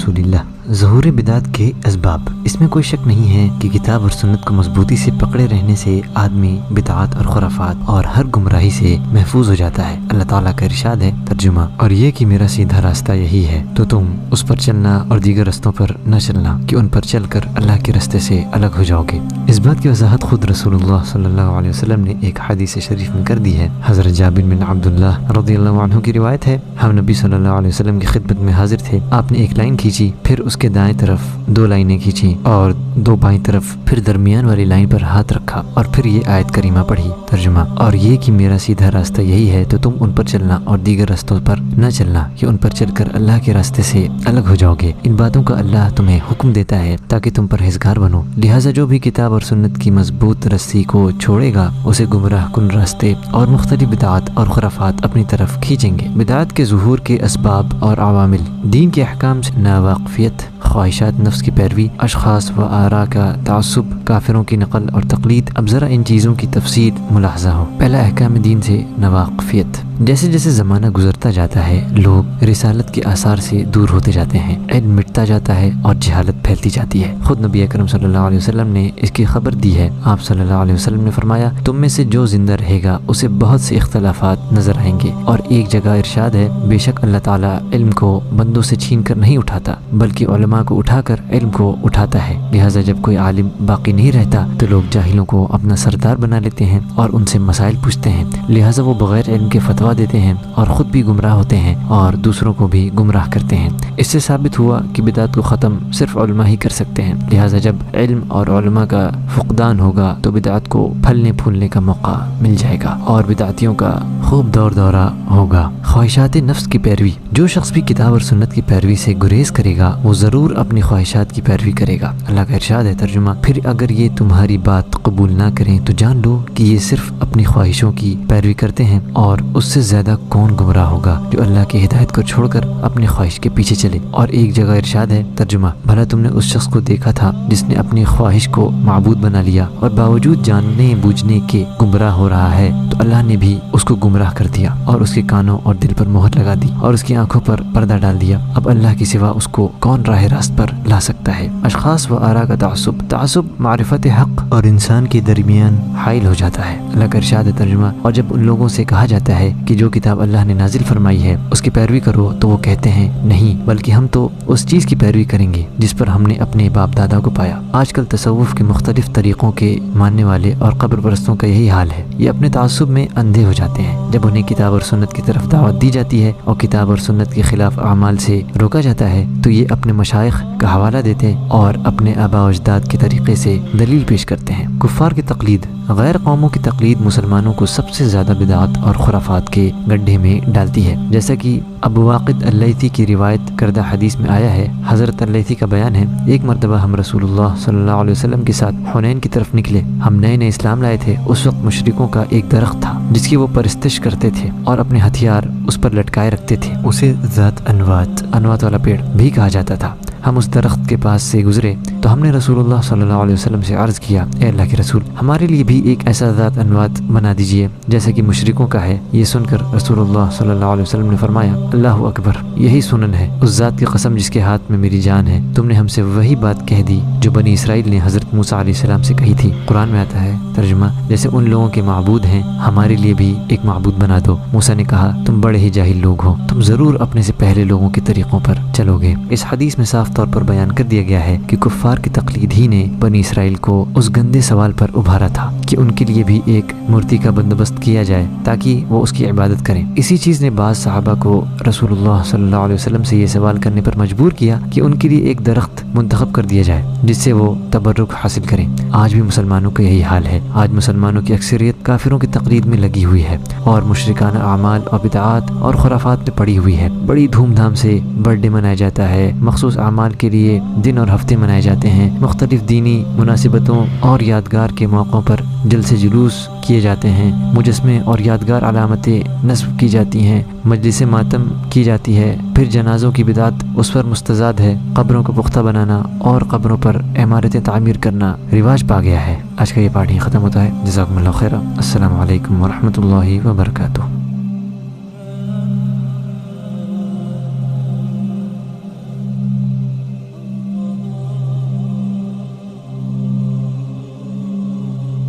رسول اللہ۔ ظہور بدعت کے اسباب۔ اس میں کوئی شک نہیں ہے کہ کتاب اور سنت کو مضبوطی سے پکڑے رہنے سے آدمی بدعات اور خرافات اور ہر گمراہی سے محفوظ ہو جاتا ہے۔ اللہ تعالیٰ کا ارشاد ہے، ترجمہ، اور یہ کہ میرا سیدھا راستہ یہی ہے تو تم اس پر چلنا اور دیگر رستوں پر نہ چلنا کہ ان پر چل کر اللہ کے راستے سے الگ ہو جاؤ گے۔ اس بات کی وضاحت خود رسول اللہ صلی اللہ علیہ وسلم نے ایک حدیث شریف میں کر دی ہے۔ حضرت جابر بن عبداللہ رضی اللہ عنہ کی روایت ہے، ہم نبی صلی اللہ علیہ وسلم کی خدمت میں حاضر تھے، آپ نے ایک لائن کھینچی، پھر اس کے دائیں طرف 2 لائنیں کھینچی اور 2 بائیں طرف، پھر درمیان والی لائن پر ہاتھ رکھا اور پھر یہ آیت کریمہ پڑھی، ترجمہ، اور یہ کہ میرا سیدھا راستہ یہی ہے تو تم ان پر چلنا اور دیگر راستوں پر نہ چلنا کہ ان پر چل کر اللہ کے راستے سے الگ ہو جاؤ گے۔ ان باتوں کا اللہ تمہیں حکم دیتا ہے تاکہ تم پرہیزگار بنو، لہٰذا جو بھی کتاب اور سنت کی مضبوط رسی کو چھوڑے گا اسے گمراہ کن راستے اور مختلف بدعات اور خرافات اپنی طرف کھینچیں گے۔ بدعات کے ظہور کے اسباب اور عوامل۔ دین کے احکام سے ناواقفیت، خواہشات نفس کی پیروی، اشخاص و آراء کا تعصب، کافروں کی نقل اور تقلید۔ اب ذرا ان چیزوں کی تفصیل ملاحظہ ہو۔ پہلا، احکام دین سے ناواقفیت۔ جیسے جیسے زمانہ گزرتا جاتا ہے لوگ رسالت کے آثار سے دور ہوتے جاتے ہیں، علم مٹتا جاتا ہے اور جہالت پھیلتی جاتی ہے۔ خود نبی اکرم صلی اللہ علیہ وسلم نے اس کی خبر دی ہے۔ آپ صلی اللہ علیہ وسلم نے فرمایا، تم میں سے جو زندہ رہے گا اسے بہت سے اختلافات نظر آئیں گے، اور ایک جگہ ارشاد ہے، بے شک اللہ تعالیٰ علم کو بندوں سے چھین کر نہیں اٹھاتا بلکہ علماء کو اٹھا کر علم کو اٹھاتا ہے، لہٰذا جب کوئی عالم باقی نہیں رہتا تو لوگ جاہلوں کو اپنا سردار بنا لیتے ہیں اور ان سے مسائل پوچھتے ہیں، لہٰذا وہ بغیر علم کے فتویٰ دیتے ہیں اور خود بھی گمراہ ہوتے ہیں اور دوسروں کو بھی گمراہ کرتے ہیں۔ اس سے ثابت ہوا کہ بدعت کو ختم صرف علماء ہی کر سکتے ہیں، لہٰذا جب علم اور علماء کا فقدان ہوگا تو بدعت کو پھلنے پھولنے کا موقع مل جائے گا اور بدعتیوں کا خوب دور دورہ ہوگا۔ خواہشات نفس کی پیروی۔ جو شخص بھی کتاب اور سنت کی پیروی سے گریز کرے گا وہ ضرور اپنی خواہشات کی پیروی کرے گا۔ اللہ کا ارشاد ہے، ترجمہ، پھر اگر یہ تمہاری بات قبول نہ کریں تو جان لو کہ یہ صرف اپنی خواہشوں کی پیروی کرتے ہیں، اور اس سے زیادہ کون گمراہ ہوگا جو اللہ کی ہدایت کو چھوڑ کر اپنی خواہش کے پیچھے چلے۔ اور ایک جگہ ارشاد ہے، ترجمہ، بھلا تم نے اس شخص کو دیکھا تھا جس نے اپنی خواہش کو معبود بنا لیا اور باوجود جاننے بوجھنے کے گمراہ ہو رہا ہے، تو اللہ نے بھی اس کو گمراہ کر دیا اور اس کے کانوں اور دل پر مہر لگا دی اور اس کی آنکھوں پر پردہ ڈال دیا۔ اب اللہ کے سوا اس کو کون راہ راست پر لا سکتا ہے؟ اشخاص و آراء کا تعصب۔ تعصب معرفت حق اور انسان کے درمیان حائل ہو جاتا ہے۔ اللہ کا ارشاد ہے، ترجمہ، اور جب ان لوگوں سے کہا جاتا ہے کہ جو کتاب اللہ نے نازل فرمائی ہے اس کی پیروی کرو تو وہ کہتے ہیں، نہیں، بلکہ ہم تو اس چیز کی پیروی کریں گے جس پر ہم نے اپنے باپ دادا کو پایا۔ آج کل تصوف کے مختلف طریقوں کے ماننے والے اور قبر پرستوں کا یہی حال ہے، یہ اپنے تعصب میں اندھے ہو جاتے ہیں۔ جب انہیں کتاب اور سنت کی طرف دعوت دی جاتی ہے اور کتاب اور سنت کے خلاف اعمال سے روکا جاتا ہے تو یہ اپنے مشائخ کا حوالہ دیتے اور اپنے آباء و اجداد کے طریقے سے دلیل پیش کرتے ہیں۔ کفار کی تقلید۔ غیر قوموں کی تقلید مسلمانوں کو سب سے زیادہ بدعات اور خرافات کے گڈھے میں ڈالتی ہے، جیسا کہ ابو واقد اللیثی کی روایت کردہ حدیث میں آیا ہے۔ حضرت اللیثی کا بیان ہے، ایک مرتبہ ہم رسول اللہ صلی اللہ علیہ وسلم کے ساتھ حنین کی طرف نکلے۔ ہم نئے نئے اسلام لائے تھے۔ اس وقت مشرکوں کا ایک درخت تھا جس کی وہ پرستش کرتے تھے اور اپنے ہتھیار اس پر لٹکائے رکھتے تھے۔ اسے ذات انوات والا پیڑ بھی کہا جاتا تھا۔ ہم اس درخت کے پاس سے گزرے تو ہم نے رسول اللہ صلی اللہ علیہ وسلم سے عرض کیا، اے اللہ کے رسول، ہمارے لیے بھی ایک ایسا ذات انوات بنا دیجئے جیسا کہ مشرکوں کا ہے۔ یہ سن کر رسول اللہ صلی اللہ علیہ وسلم نے فرمایا، اللہ اکبر، یہی سنن ہے، اس ذات کی قسم جس کے ہاتھ میں میری جان ہے، تم نے ہم سے وہی بات کہہ دی جو بنی اسرائیل نے حضرت موسیٰ علیہ السلام سے کہی تھی۔ قرآن میں آتا ہے، ترجمہ، جیسے ان لوگوں کے معبود ہیں ہمارے لیے بھی ایک معبود بنا دو۔ موسیٰ نے کہا، تم بڑے ہی جاہل لوگ ہو، تم ضرور اپنے سے پہلے لوگوں کے طریقوں پر چلو گے۔ اس حدیث میں صاف طور پر بیان کر دیا گیا ہے کہ کفار کی تقلید ہی نے بنی اسرائیل کو اس گندے سوال پر ابھارا تھا کہ ان کے لیے بھی ایک مورتی کا بندوبست کیا جائے تاکہ وہ اس کی عبادت کریں۔ اسی چیز نے بعض صحابہ کو رسول اللہ صلی اللہ علیہ وسلم سے یہ سوال کرنے پر مجبور کیا کہ ان کے لیے ایک درخت منتخب کر دیا جائے جس سے وہ تبرک حاصل کریں۔ آج بھی مسلمانوں کا یہی حال ہے۔ آج مسلمانوں کی اکثریت کافروں کی تقلید میں لگی ہوئی ہے اور مشرکانہ اعمال اور بدعات اور خرافات میں پڑی ہوئی ہے۔ بڑی دھوم دھام سے برتھ ڈے منایا جاتا ہے، مخصوص اعمال کے لیے دن اور ہفتے منائے جاتے ہیں، مختلف دینی مناسبتوں اور یادگار کے موقعوں پر جلسے جلوس کیے جاتے ہیں، مجسمے اور یادگار علامتیں نصب کی جاتی ہیں، مجلس ماتم کی جاتی ہے، پھر جنازوں کی بدعت اس پر مستزاد ہے، قبروں کو پختہ بنانا اور قبروں پر عمارتیں تعمیر کرنا رواج پا گیا ہے۔ آج کا یہ پارٹ ہی ختم ہوتا ہے۔ جزاکم اللہ خیرہ۔ السلام علیکم ورحمۃ اللہ وبرکاتہ۔